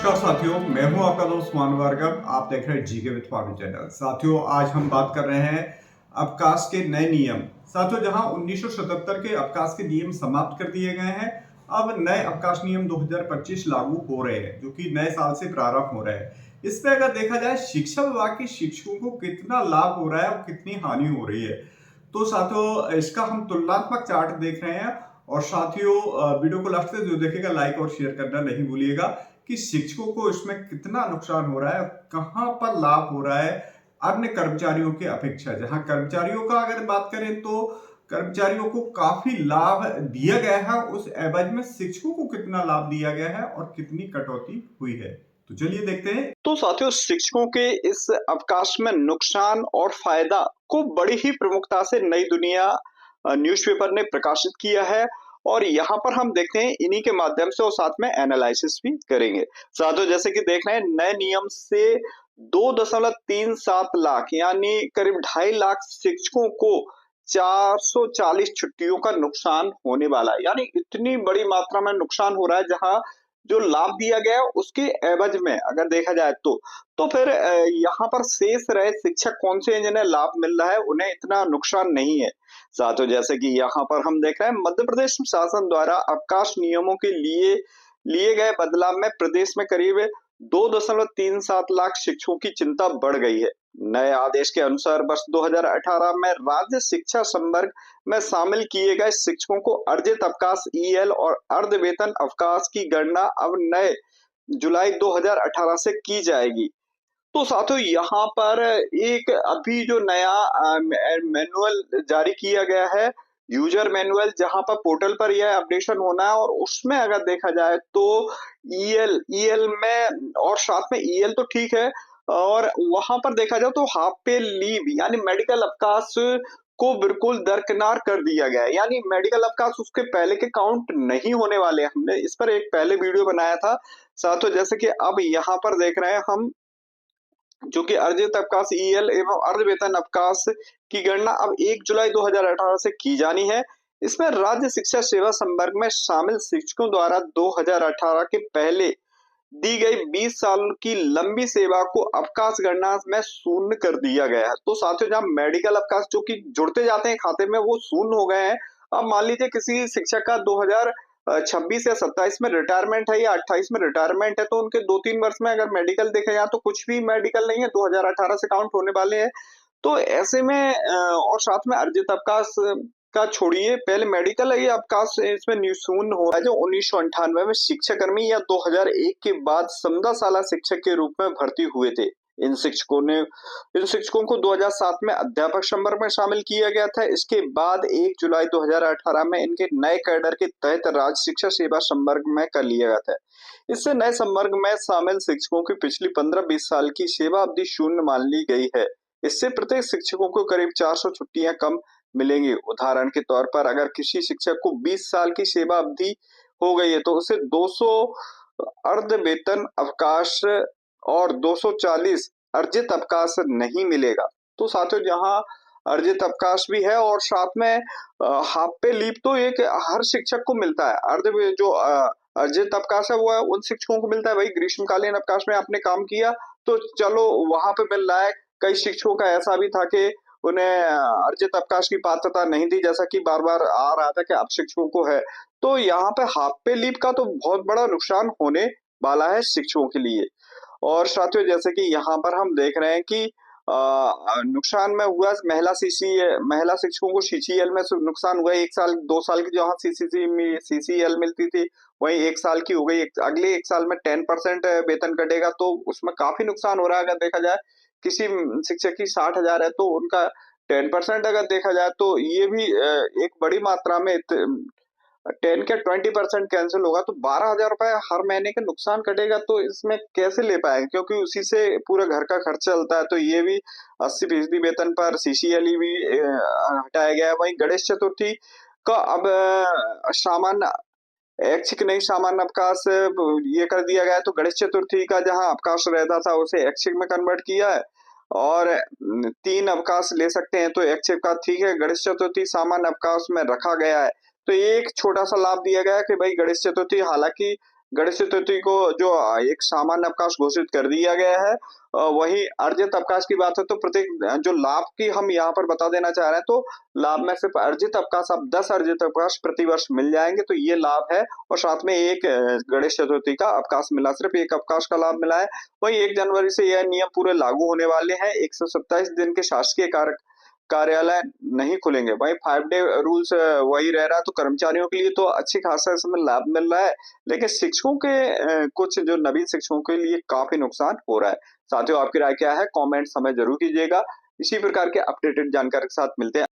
नमस्कार साथियों, मैं हूं आपका दोस्त मानव भार्गव। आप देख रहे हैं जीके विद पाटिल चैनल। साथियों, आज हम बात कर रहे हैं अवकाश के नए नियम। साथियों, जहां 1977 के अवकाश के नियम समाप्त कर दिए गए हैं, अब नए अवकाश नियम 2025 लागू हो रहे हैं, जो कि नए साल से प्रारंभ हो रहे हैं। इसमें अगर देखा जाए, शिक्षा विभाग के शिक्षकों को कितना लाभ हो रहा है और कितनी हानि हो रही है, तो साथियों इसका हम तुलनात्मक चार्ट देख रहे हैं। और साथियों, वीडियो को लास्ट तक जो देखेगा लाइक और शेयर करना नहीं भूलिएगा कि शिक्षकों को इसमें कितना नुकसान हो रहा है, कहां पर लाभ हो रहा है अन्य कर्मचारियों की अपेक्षा। जहां कर्मचारियों का अगर बात करें तो कर्मचारियों को काफी लाभ दिया गया है, उस एवज में शिक्षकों को कितना लाभ दिया गया है और कितनी कटौती हुई है। तो चलिए देखते हैं। तो साथियों, शिक्षकों के इस अवकाश में नुकसान और फायदा को बड़ी ही प्रमुखता से नई दुनिया न्यूज़पेपर ने प्रकाशित किया है और यहाँ पर हम देखते हैं इन्हीं के माध्यम से और साथ में एनालिसिस भी करेंगे। साथियों, जैसे कि देख रहे हैं, नए नियम से 2.37 लाख यानी करीब 2.5 लाख शिक्षकों को 440 छुट्टियों का नुकसान होने वाला है। यानी इतनी बड़ी मात्रा में नुकसान हो रहा है, जहां जो लाभ दिया गया है उसके एवज में अगर देखा जाए तो फिर यहाँ पर शेष रहे शिक्षक कौन से हैं जिन्हें लाभ मिल रहा है, उन्हें इतना नुकसान नहीं है। साथियों, जैसे कि यहाँ पर हम देख रहे हैं, मध्य प्रदेश शासन द्वारा अवकाश नियमों के लिए लिए गए बदलाव में प्रदेश में करीब 2.37 लाख शिक्षकों की चिंता बढ़ गई है। नए आदेश के अनुसार वर्ष 2018 में राज्य शिक्षा संवर्ग में शामिल किए गए शिक्षकों को अर्जित अवकाश ईएल और अर्ध वेतन अवकाश की गणना अब नए जुलाई 2018 से की जाएगी। तो साथियों, यहाँ पर एक अभी जो नया मैनुअल जारी किया गया है, यूजर मैनुअल, जहां पर पोर्टल पर यह अपडेशन होना है और उसमें अगर देखा जाए तो ईएल में और साथ में ईएल तो ठीक है, और वहां पर देखा जाए तो हाफ पे लीव यानी मेडिकल अवकाश को बिल्कुल दरकिनार कर दिया गया है। यानी मेडिकल अवकाश उसके पहले के काउंट नहीं होने वाले। हमने इस पर एक पहले वीडियो बनाया था। साथियों, जैसे कि अब यहाँ पर देख रहे हैं हम, जो कि अर्जित अवकाश ईएल एवं अर्ध वेतन अवकाश की गणना अब 1 जुलाई 2018 से की जानी है। इसमें राज्य शिक्षा सेवा संवर्ग में शामिल शिक्षकों द्वारा 2018 के पहले दी गई 20 साल की लंबी सेवा को अवकाश गणना में शून्य कर दिया गया है। तो साथियों, जहां मेडिकल अवकाश जो कि जुड़ते जाते हैं खाते में, वो शून्य हो गए हैं। अब मान लीजिए किसी शिक्षक का 2026 या 27 में रिटायरमेंट है या 28 में रिटायरमेंट है, तो उनके 2-3 वर्ष में अगर मेडिकल देखा जाए तो कुछ भी मेडिकल नहीं है, 2018 से काउंट होने वाले हैं। तो ऐसे में और साथ में अर्जित अवकाश का छोड़िए, पहले मेडिकल है, ये अवकाश इसमें शून्य हो रहा है। जो 1998 में शिक्षक कर्मी या 2001 के बाद समदा साला शिक्षक के रूप में भर्ती हुए थे, इन शिक्षकों को 2007 में अध्यापक संवर्ग में शामिल किया गया था। इसके बाद 1 जुलाई 2018 में इनके नए कैडर के तहत राज्य शिक्षा सेवा संवर्ग में कर लिया गया था। इससे नए संवर्ग में शामिल शिक्षकों की पिछली 15-20 साल की सेवा अवधि शून्य मान ली गई है। इससे प्रत्येक शिक्षकों को करीब 400 छुट्टियां कम मिलेंगी। उदाहरण के तौर पर अगर किसी शिक्षक को 20 साल की सेवा अवधि हो गई है तो उसे 200 अर्ध वेतन अवकाश और 240 अर्जित अवकाश नहीं मिलेगा। तो साथियों, जहां अर्जित अवकाश भी है और साथ में हाफ पे लीव तो एक हर शिक्षक को मिलता है। जो अर्जित अवकाश है वो उन शिक्षकों को मिलता है। भाई, ग्रीष्मकालीन अवकाश में आपने काम किया तो चलो वहां पे मिल रहा है। कई शिक्षकों का ऐसा भी था कि उन्हें अर्जित अवकाश की पात्रता नहीं थी, जैसा कि बार बार आ रहा था कि अब शिक्षकों को है। तो यहाँ पे हाफ पे लीव का तो बहुत बड़ा नुकसान होने वाला है शिक्षकों के लिए। और साथियों, जैसे कि यहाँ पर हम देख रहे हैं कि नुकसान में हुआ महिला शिक्षकों को सीसीएल में नुकसान हुआ। 1 साल 2 साल की जहाँ सीसीएल मिलती थी, वही 1 साल की हो गई। अगले 1 साल में 10% वेतन कटेगा, तो उसमें काफी नुकसान हो रहा है। अगर देखा जाए, किसी शिक्षक की 60,000 है तो उनका 10% अगर देखा जाए तो ये भी एक बड़ी मात्रा में 10 का 20% कैंसिल होगा, तो 12,000 रुपए हर महीने का नुकसान कटेगा। तो इसमें कैसे ले पाएंगे, क्योंकि उसी से पूरा घर का खर्च चलता है। तो ये भी 80% वेतन पर सीसीएलई भी हटाया गया है। वहीं गणेश चतुर्थी का अब सामान्य ऐच्छिक नहीं सामान्य अवकाश ये कर दिया गया है। तो गणेश चतुर्थी का जहां अवकाश रहता था उसे ऐच्छिक में कन्वर्ट किया है और 3 अवकाश ले सकते हैं, तो ऐच्छिक का ठीक है। गणेश चतुर्थी सामान्य अवकाश में रखा गया है। तो ये एक छोटा सा लाभ दिया गया है कि भाई, गणेश चतुर्थी हालांकि गणेश चतुर्थी को जो एक सामान्य अवकाश घोषित कर दिया गया है। वहीं अर्जित अवकाश की बात है तो प्रत्येक जो लाभ की हम यहाँ पर बता देना चाह रहे हैं, तो लाभ में सिर्फ अर्जित अवकाश, अब 10 अर्जित अवकाश प्रतिवर्ष मिल जाएंगे, तो ये लाभ है। और साथ में एक गणेश चतुर्थी का अवकाश मिला, सिर्फ एक अवकाश का लाभ मिला है। वहीं 1 जनवरी से यह नियम पूरे लागू होने वाले हैं। 127 दिन के शासकीय कार्यालय नहीं खुलेंगे। वहीं 5 डे रूल्स वही रह रहा है, तो कर्मचारियों के लिए तो अच्छी खासा इसमें लाभ मिल रहा है, लेकिन शिक्षकों के कुछ जो नवीन शिक्षकों के लिए काफी नुकसान हो रहा है। साथियों, आपकी राय क्या है? कमेंट्स हमें जरूर कीजिएगा। इसी प्रकार के अपडेटेड जानकारी के साथ मिलते हैं।